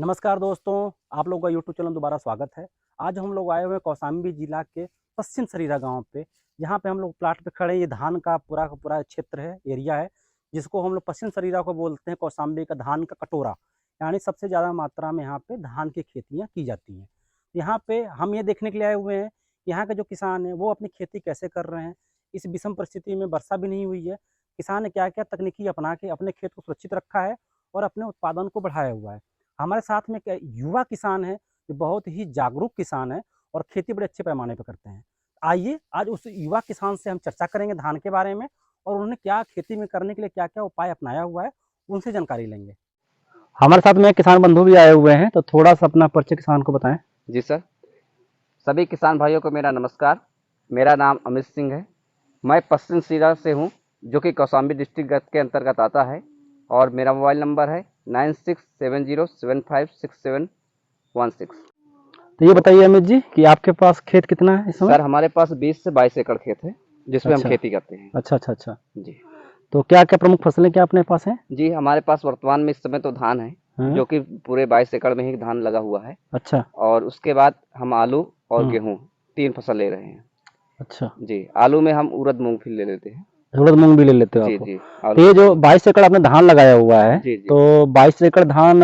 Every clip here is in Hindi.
नमस्कार दोस्तों, आप लोगों का यूट्यूब चैनल दोबारा स्वागत है। आज हम लोग आए हुए हैं कौशाम्बी जिला के पश्चिम सरीरा गांव पे, जहां पे हम लोग प्लाट पे खड़े हैं। ये धान का पूरा क्षेत्र है, एरिया है, जिसको हम लोग पश्चिम सरीरा को बोलते हैं। कौशाम्बी का धान का कटोरा, यानी सबसे ज़्यादा मात्रा में यहाँ पे धान की खेतियाँ की जाती हैं। यहाँ पे हम ये देखने के लिए आए हुए हैं, यहाँ के जो किसान हैं वो अपनी खेती कैसे कर रहे हैं। इस विषम परिस्थिति में वर्षा भी नहीं हुई है, किसान ने क्या-क्या तकनीकी अपना के अपने खेत को सुरक्षित रखा है और अपने उत्पादन को बढ़ाया हुआ है। हमारे साथ में एक युवा किसान है, जो बहुत ही जागरूक किसान है और खेती बड़े अच्छे पैमाने पे करते हैं। आइए आज उस युवा किसान से हम चर्चा करेंगे धान के बारे में, और उन्होंने क्या खेती में करने के लिए क्या-क्या उपाय अपनाया हुआ है, उनसे जानकारी लेंगे। हमारे साथ में किसान बंधु भी आए हुए हैं, तो थोड़ा-सा अपना परिचय किसान को बताएँ। जी सर, सभी किसान भाइयों को मेरा नमस्कार। मेरा नाम अमित सिंह है। मैं पश्चिम सिरा से हूँ, जो कि कौशाम्बी डिस्ट्रिक्ट के अंतर्गत आता है, और मेरा मोबाइल नंबर है 9670756716। तो ये बताइए अमित जी कि आपके पास खेत कितना है इस समय? सर हमारे पास 20 से 22 एकड़ खेत है, जिसमें हम अच्छा। खेती करते हैं। अच्छा। जी तो क्या-क्या प्रमुख फसलें क्या अपने पास हैं? जी, हमारे पास वर्तमान में इस समय तो धान है, हाँ। जो कि पूरे 22 एकड़ में ही धान लगा हुआ है। अच्छा। और उसके बाद हम आलू और गेहूँ 3 फसल ले रहे हैं। अच्छा। जी, आलू में हम उड़द मूंगफली ले लेते हैं। उड़द मूंग भी ले लेते हो जी आप? जी। तो ये जो 22 एकड़ आपने धान लगाया हुआ है, जी जी। तो 22 एकड़ धान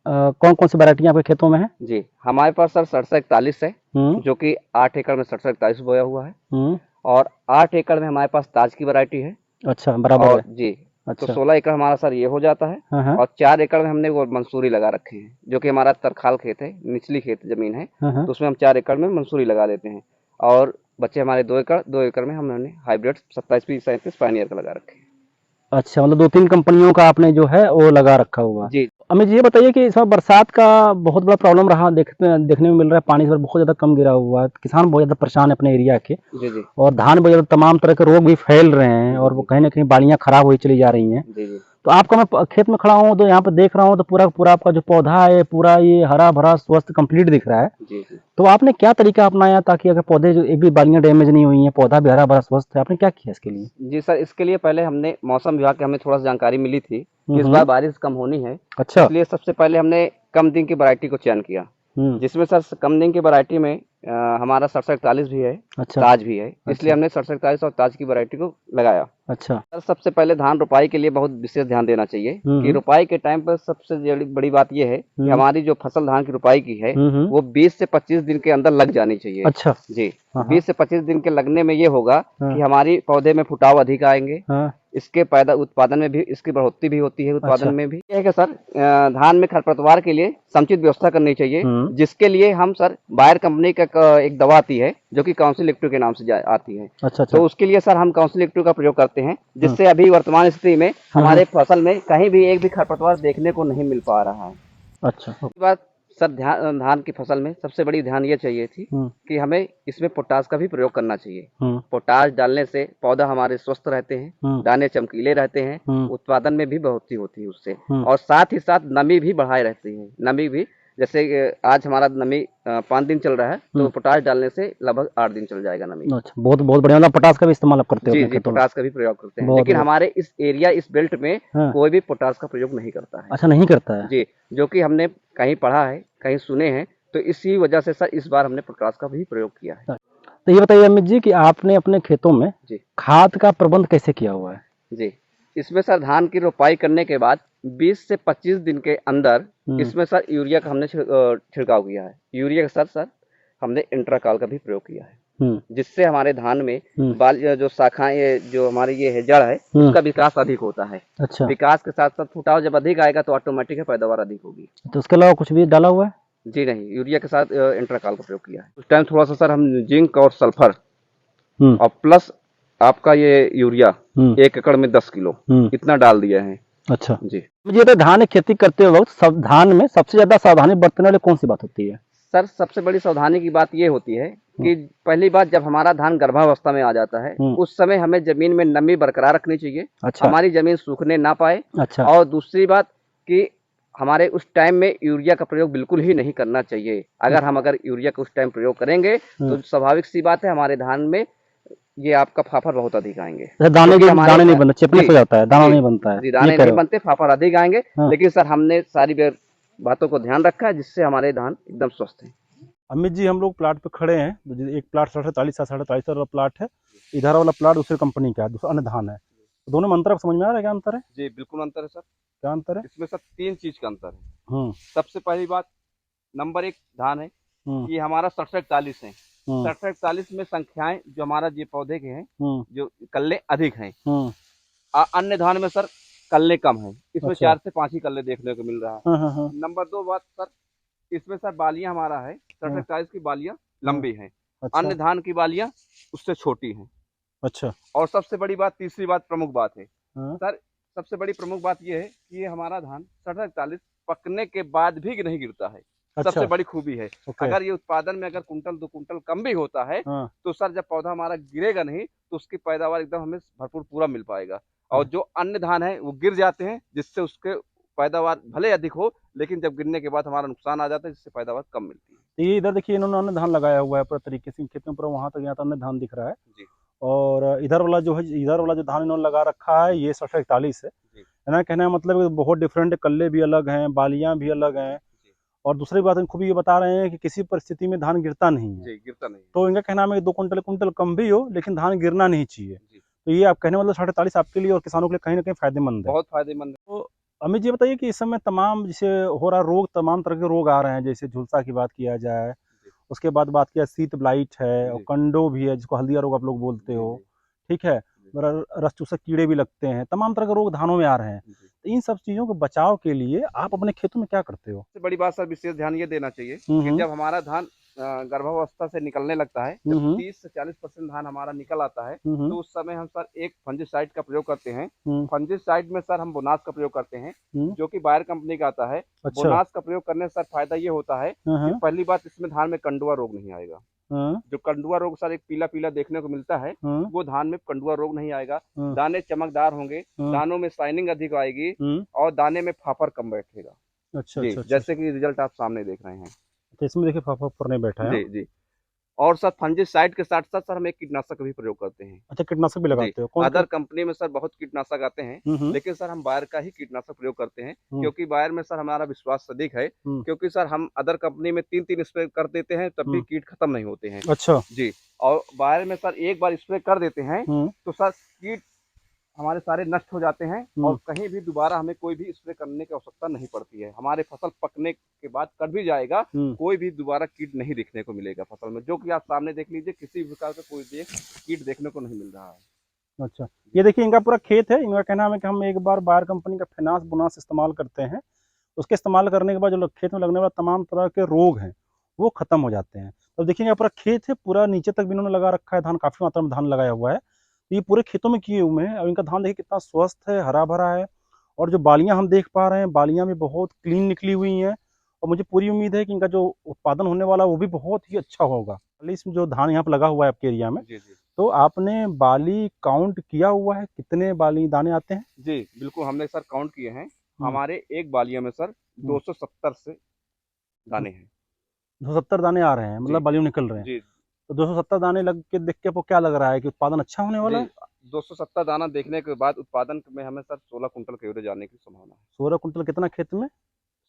कौन-कौन सी वैरायटियाँ आपके खेतों में है? जी, हमारे पास सर 6741 है, हुँ, जो कि 8 एकड़ में 6741 बोया हुआ है। हुँ। और 8 एकड़ में हमारे पास ताज की वैरायटी है। अच्छा, बराबर और है। जी, तो अच्छा। 16 एकड़ हमारा सर ये हो जाता है। हाँ। और 4 एकड़ में हमने वो मंसूरी लगा रखे हैं, जो कि हमारा तरखाल खेत है, निचली खेत ज़मीन है, हाँ। तो उसमें हम 4 एकड़ में मंसूरी लगा देते हैं। और बचे हमारे 2 एकड़ में हमने हाइब्रिड 27-37 पायनियर का लगा रखे हैं। अच्छा, मतलब 2-3 कंपनियों का आपने जो है वो लगा रखा हुआ है। जी अमित जी ये बताइए कि इस बार बरसात का बहुत बड़ा प्रॉब्लम रहा, देखने में मिल रहा है, पानी इस बार बहुत ज़्यादा कम गिरा हुआ है। किसान बहुत ज़्यादा परेशान है अपने एरिया के, जी जी और धान में ज़्यादा तमाम तरह के रोग भी फैल रहे हैं, और वो जी कहीं न कहीं बालियाँ खराब होती चली जा रही हैं। जी जी तो आपका मैं खेत में खड़ा हूँ, तो यहाँ पे देख रहा हूँ, तो पूरा पूरा आपका जो पौधा है, पूरा ये हरा भरा स्वस्थ कंप्लीट दिख रहा है। जी जी। तो आपने क्या तरीका अपनाया ताकि अगर पौधे जो एक भी बालियां डैमेज नहीं हुई हैं, पौधा भी हरा भरा स्वस्थ है, आपने क्या किया इसके लिए? जी सर, इसके लिए पहले हमने मौसम विभाग के हमें थोड़ा-सा जानकारी मिली थी कि इस हम्म। बार बारिश कम होनी है, अच्छा। इसलिए सबसे पहले हमने कम दिन की वैरायटी को चयन किया, हम्म। जिसमें सर कम दिन की वैरायटी में हमारा 6741 भी है, अच्छा। ताज भी है, इसलिए अच्छा। हमने 6741 और ताज की वैरायटी को लगाया। अच्छा। सर सबसे पहले धान रोपाई के लिए बहुत विशेष ध्यान देना चाहिए कि हम्म। रोपाई के टाइम पर सबसे बड़ी बात यह है कि हम्म। हमारी जो फसल धान की रोपाई की है, हम्म। वो 20 से 25 दिन के अंदर लग जानी चाहिए। अच्छा। जी, हाँ। 20 से 25 दिन के लगने में ये होगा हाँ। कि हमारी पौधे में फुटाव अधिक आएंगे, हाँ। इसके उत्पादन में भी इसकी बढ़ोतरी भी होती है, उत्पादन अच्छा। में भी। ये है कि सर धान में खरपतवार के लिए समुचित व्यवस्था करनी चाहिए, हम्म। जिसके लिए हम सर बायर कंपनी का एक दवा आती है, जो कि काउंसिल एक्टिव के नाम से आती है। अच्छा। तो अच्छा। उसके लिए सर हम काउंसिल एक्टिव का प्रयोग करते हैं, जिससे अभी वर्तमान स्थिति में हाँ। हमारे फसल में कहीं भी एक भी खरपतवार देखने को नहीं मिल पा रहा है। अच्छा। दूसरी बात सर, धान की फसल में सबसे बड़ी ध्यान ये चाहिए थी हम्म। कि हमें इसमें पोटाश का भी प्रयोग करना चाहिए। हम्म। पोटाश डालने से पौधा हमारे स्वस्थ रहते हैं, हम्म। दाने चमकीले रहते हैं, हम्म। उत्पादन में भी बढ़ोतरी होती है उससे। हम्म। और साथ ही साथ नमी भी बढ़ाए रहती है। नमी भी जैसे आज हमारा नमी 5 दिन चल रहा है, तो पोटाश डालने से लगभग 8 दिन चल जाएगा नमी। अच्छा, बहुत बहुत बढ़िया, मतलब पोटास का भी इस्तेमाल आप करते हो जी अपने जी, खेतों में? पोटाश का भी प्रयोग करते हैं, बहुत लेकिन बहुत। हमारे इस एरिया, इस बेल्ट में हाँ। कोई भी पोटाश का प्रयोग नहीं करता है। अच्छा, नहीं करता है? जी, जो कि हमने कहीं पढ़ा है, कहीं सुने हैं, तो इसी वजह से सर इस बार हमने पोटाश का भी प्रयोग किया है। तो ये बताइए अमित जी कि आपने अपने खेतों में जी खाद का प्रबंध कैसे किया हुआ है? जी, इसमें सर धान की रोपाई करने के बाद 20 से 25 दिन के अंदर इसमें सर यूरिया का हमने छिड़काव किया है। यूरिया का सर हमने इंट्राकाल का भी प्रयोग किया है, जिससे हमारे धान में बाल जो शाखाएं, जो हमारी ये है जड़ है, उसका विकास अधिक होता है। अच्छा। विकास के साथ साथ फुटाव जब अधिक आएगा तो ऑटोमेटिक है पैदावार अधिक होगी। तो उसके अलावा कुछ भी डाला हुआ है? जी नहीं, यूरिया के साथ इंट्राकाल का प्रयोग किया है। उस टाइम थोड़ा सा सर हम जिंक और सल्फर और प्लस आपका ये यूरिया 1 एकड़ में 10 किलो इतना डाल दिया है। अच्छा जी मुझे तो धान की खेती करते वक्त सब धान में सबसे ज्यादा सावधानी बरतने वाली कौन सी बात होती है? सर, सबसे बड़ी सावधानी की बात ये होती है कि पहली बात, जब हमारा धान गर्भावस्था में आ जाता है, उस समय हमें जमीन में नमी बरकरार रखनी चाहिए। अच्छा। हमारी जमीन सूखने ना पाए। अच्छा। और दूसरी बात कि हमारे उस टाइम में यूरिया का प्रयोग बिल्कुल ही नहीं करना चाहिए। अगर यूरिया का उस टाइम प्रयोग करेंगे तो स्वाभाविक सी बात है, हमारे धान में ये आपका फाफर बहुत अधिक आएंगे। दाने नहीं बनते, चिपनेस हो जाता है, दाना नहीं बनता है, जी, दाने नहीं बनते, फाफर अधिक आएंगे। लेकिन सर हमने सारी बातों को ध्यान रखा है, जिससे हमारे धान एकदम स्वस्थ हैं। अमित जी, हम लोग प्लाट पे खड़े हैं, तो एक प्लाट 47 वाला प्लाट है, इधर वाला प्लाट दूसरी कंपनी का है, दूसरा अन्य धान है। तो दोनों में अंतर समझ में आ रहा है, क्या अंतर है? जी बिल्कुल अंतर है सर। क्या अंतर है? इसमें सर 3 चीज का अंतर है। हम्म सबसे पहली बात, नंबर 1 धान है कि हमारा 67-41 है। 67-41 में संख्याएं जो हमारा ये पौधे के हैं, जो कल्ले अधिक हैं। अन्य धान में सर कल्ले कम हैं। इसमें 4 से 5 ही कल्ले देखने को मिल रहा है। नंबर 2 बात सर, इसमें सर बालियां हमारा है 67-41 की बालियां लंबी हैं। अन्य धान की बालियां उससे छोटी हैं। अच्छा। और सबसे बड़ी बात, तीसरी बात, प्रमुख बात है सर, सबसे बड़ी प्रमुख बात यह है कि ये हमारा धान 67-41 पकने के बाद भी नहीं गिरता है। अच्छा। सबसे बड़ी खूबी है। अगर ये उत्पादन में अगर कुंटल 2 कुंटल कम भी होता है, तो सर जब पौधा हमारा गिरेगा नहीं, तो उसकी पैदावार एकदम हमें भरपूर पूरा मिल पाएगा। और जो अन्य धान है वो गिर जाते हैं, जिससे उसके पैदावार भले अधिक हो, लेकिन जब गिरने के बाद हमारा नुकसान आ जाता है, जिससे पैदावार कम मिलती है। तो ये इधर देखिए, इन्होंने अन्य धान लगाया हुआ है पूरा तरीके से, खेत में पूरा वहाँ तक यहाँ तक अन्य धान दिख रहा है जी। और इधर वाला जो है, इधर वाला जो धान इन्होंने लगा रखा है, ये 67-41 है। ना कहने का मतलब बहुत डिफरेंट, कल्ले भी अलग हैं, बालियां भी अलग हैं। और दूसरी बात खूब ये बता रहे हैं कि किसी परिस्थिति में धान गिरता नहीं है। जी, गिरता नहीं। तो इनका कहना है 2 कुंटल कम भी हो, लेकिन धान गिरना नहीं चाहिए। तो ये आप कहने मतलब 48 आपके लिए और किसानों के लिए कहीं ना कहीं फायदेमंद है। बहुत फायदेमंद है। तो अमित जी बताइए कि इस समय तमाम जैसे हो रहा रोग, तमाम तरह के रोग आ रहे हैं, जैसे झुलसा की बात किया जाए, उसके बाद बात किया शीत ब्लाइट है, और कंडो भी है जिसको हल्दिया रोग आप लोग बोलते हो, ठीक है, रस चूसक कीड़े भी लगते हैं, तमाम तरह के रोग धानों में आ रहे हैं। तो इन सब चीजों के बचाव के लिए आप अपने खेतों में क्या करते हो? सबसे बड़ी बात सर, विशेष ध्यान ये देना चाहिए कि जब हमारा धान गर्भावस्था से निकलने लगता है, जब 30 से 40% धान हमारा निकल आता है, तो उस समय हम सर एक फंजिसाइड का प्रयोग करते हैं। फंजिसाइड में सर हम बोनास का प्रयोग करते हैं, जो कि बायर कंपनी का आता है। अच्छा। बोनास का प्रयोग करने से सर फायदा ये होता है कि पहली बात, इसमें धान में कंडुआ रोग नहीं आएगा। जो कंडुआ रोग सर एक पीला पीला देखने को मिलता है, वो धान में कंडुआ रोग नहीं आएगा। दाने चमकदार होंगे, दानों में शाइनिंग अधिक आएगी, और दाने में फाफर कम बैठेगा। अच्छा, जी, अच्छा, जैसे कि रिजल्ट आप सामने देख रहे हैं। तो इसमें देखिए फाफर नहीं बैठा है। जी जी। और सर फंजिसाइड के साथ साथ सर हम एक कीटनाशक का भी प्रयोग करते हैं। अच्छा, कीटनाशक भी लगाते हो? कौन अदर कंपनी में सर बहुत कीटनाशक आते हैं, लेकिन सर हम बायर का ही कीटनाशक प्रयोग करते हैं, क्योंकि बायर में सर हमारा विश्वास अधिक है। क्योंकि सर हम अदर कंपनी में 3-3 स्प्रे कर देते हैं, तब भी कीट खत्म नहीं होते हैं। अच्छा जी। और बायर में सर एक बार स्प्रे कर देते हैं, तो सर कीट हमारे सारे नष्ट हो जाते हैं, और कहीं भी दोबारा हमें कोई भी स्प्रे करने की आवश्यकता नहीं पड़ती है। हमारे फसल पकने के बाद कट भी जाएगा, कोई भी दोबारा कीट नहीं दिखने को मिलेगा फसल में, जो कि आप सामने देख लीजिए, किसी प्रकार का कोई भी कीट देखने को नहीं मिल रहा है। अच्छा, ये देखिए इनका पूरा खेत है। इनका कहना है कि हम एक बार बायर कंपनी का फिनास बोनास इस्तेमाल करते हैं, उसके इस्तेमाल करने के बाद जो खेत में लगने वाले तमाम तरह के रोग हैं वो खत्म हो जाते हैं। तो देखिए पूरा खेत है, पूरा नीचे तक भी इन्होंने लगा रखा है धान, काफी मात्रा में धान लगाया हुआ है। तो ये पूरे खेतों में किए हुए हैं, और इनका धान देखिए कितना स्वस्थ है, हरा भरा है। और जो बालियां हम देख पा रहे हैं, बालियां भी बहुत क्लीन निकली हुई हैं, और मुझे पूरी उम्मीद है कि इनका जो उत्पादन होने वाला है वो भी बहुत ही अच्छा होगा। इसमें जो धान यहाँ पर लगा हुआ है आपके एरिया में, जी जी। तो आपने बाली काउंट किया हुआ है, कितने बाली दाने आते हैं? जी बिल्कुल, हमने सर काउंट किए हैं। हमारे एक बालिया में सर 270 से दाने हैं। 270 दाने आ रहे हैं, मतलब बालियों निकल रहे हैं। जी। तो 270 दाने लग के देख के आपको क्या लग रहा है कि उत्पादन अच्छा होने वाला है? 270 दाना देखने के बाद उत्पादन में हमें सर 16 कुंटल के एवरेज आने की संभावना है। 16 कुंटल कितना खेत में?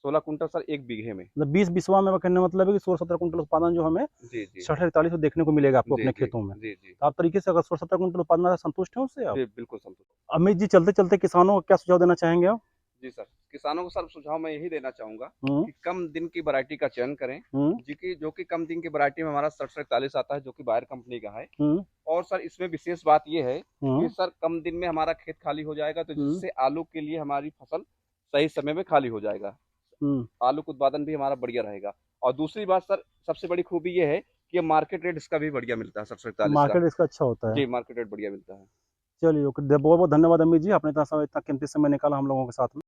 16 कुंटल सर 1 बीघे में। मतलब 20 बीसवा में कहने का मतलब है कि 16-17 कुंटल उत्पादन जो हमें जी जी 60-41 देखने को मिलेगा आपको जी अपने जी खेतों में। जी जी तो आप तरीके से अगर 16-17 कुंटल उत्पादन से संतुष्ट हैं उससे आप? जी बिल्कुल संतुष्ट। अमित जी, चलते चलते किसानों को क्या सुझाव देना चाहेंगे आप? जी सर, किसानों को सर सुझाव मैं यही देना चाहूँगा कि कम दिन की वैरायटी का चयन करें, जो कि कम दिन की वैरायटी में हमारा 67-41 आता है, जो कि बायर कंपनी का है। और सर इसमें विशेष बात ये है कि सर कम दिन में हमारा खेत खाली हो जाएगा, तो जिससे आलू के लिए हमारी फसल सही समय में खाली हो जाएगा। आलू का उत्पादन भी हमारा बढ़िया रहेगा। और दूसरी बात सर, सबसे बड़ी खूबी ये है कि मार्केट रेट इसका भी बढ़िया मिलता है, 67-41 का। मार्केट इसका अच्छा होता है? जी, मार्केट रेट बढ़िया मिलता है। चलिए, ओके, बहुत बहुत धन्यवाद अमित जी, आपने इतना कीमती समय निकाला हम लोगों के साथ में।